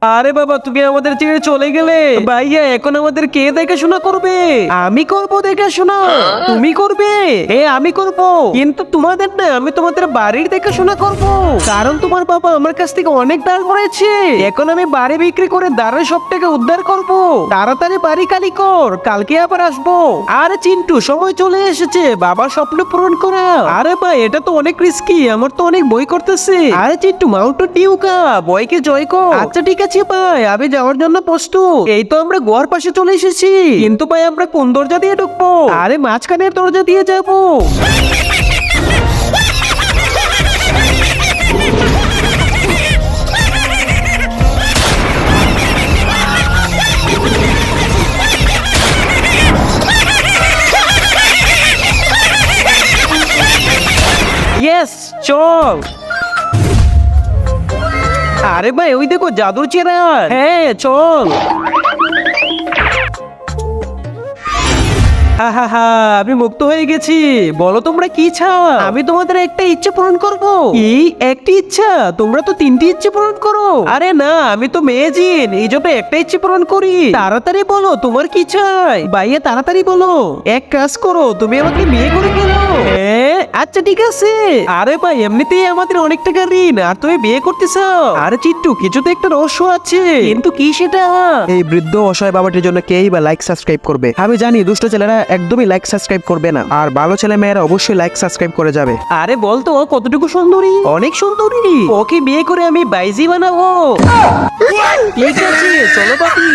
আরে বাবা, তুমি আমাদের ছেড়ে চলে গেলে। ভাইয়া, এখন আমাদের কে দেখাশোনা করবে? আমি করব দেখাশোনা। তুমি করবে? আমি করব, কিন্তু তোমাদের না, আমি তোমাদের বাড়ির দেখাশোনা করব। কারণ তোমার বাবা আমার কাছ থেকে অনেক ধার করেছে। এখন আমি বাড়ি বিক্রি করে দাঁড়ের সব টাকা উদ্ধার করব। তাড়াতাড়ি বাড়ি খালি কর, কালকে আবার আসবো। আরে চিন্টু, সময় চলে এসেছে বাবার স্বপ্ন পূরণ করা। আরে ভাই, এটা তো অনেক রিস্কি, আমার তো অনেক ভয় করতেছে। আরে চিন্টু, মাউন্ট ডিউকা, ভয়কে জয় কর। আচ্ছা ঠিক আছে ভাই, আমি যাওয়ার জন্য প্রস্তুত। এই তো আমরা গোয়ার পাশে চলে এসেছি, কিন্তু ভাই আমরা কোন দরজা দিয়ে ঢুকবো? আরে মাঝখানের দরজা দিয়ে যাবো। ইয়েস, চল। আরে ভাই, ওই দেখো জাদুর চেরার। হ্যাঁ চল। আমি মুক্ত হয়ে গেছি। বলো তোমরা কি চাও? আমি তোমাদের একটা ইচ্ছা পূরণ করব। এই একটি ইচ্ছা? তোমরা তো তিনটি ইচ্ছে পূরণ করো। আরে না, আমি তো মেয়ে জিন, এই জন্য একটা ইচ্ছে পূরণ করি। তাড়াতাড়ি বলো তোমার কি চাই। ভাইয়া তাড়াতাড়ি বলো। এক কাজ করো, তুমি আমাকে বিয়ে করে ফেলো। আচ্ছা ঠিক আছে। আরে ভাই, এমনিতেই আমাদের অনেক টাকা ঋণ, আর তুমি বিয়ে করতে চাও? আরে চিট্টু, কিছু তো একটা রহস্য আছে, কিন্তু কি সেটা? এই বৃদ্ধ অসহায় বাবাটির জন্য কেই বা লাইক সাবস্ক্রাইব করবে? আমি জানি দুষ্ট ছেলেরা একদমই লাইক সাবস্ক্রাইব করবে না, আর ভালো ছেলে মেয়েরা অবশ্যই লাইক সাবস্ক্রাইব করে যাবে। আরে বলতো ও কতটুকু সুন্দরী? অনেক সুন্দরী। ওকে বিয়ে করে আমি বাইজি বানাবো। ঠিক আছে, চলো বাপি।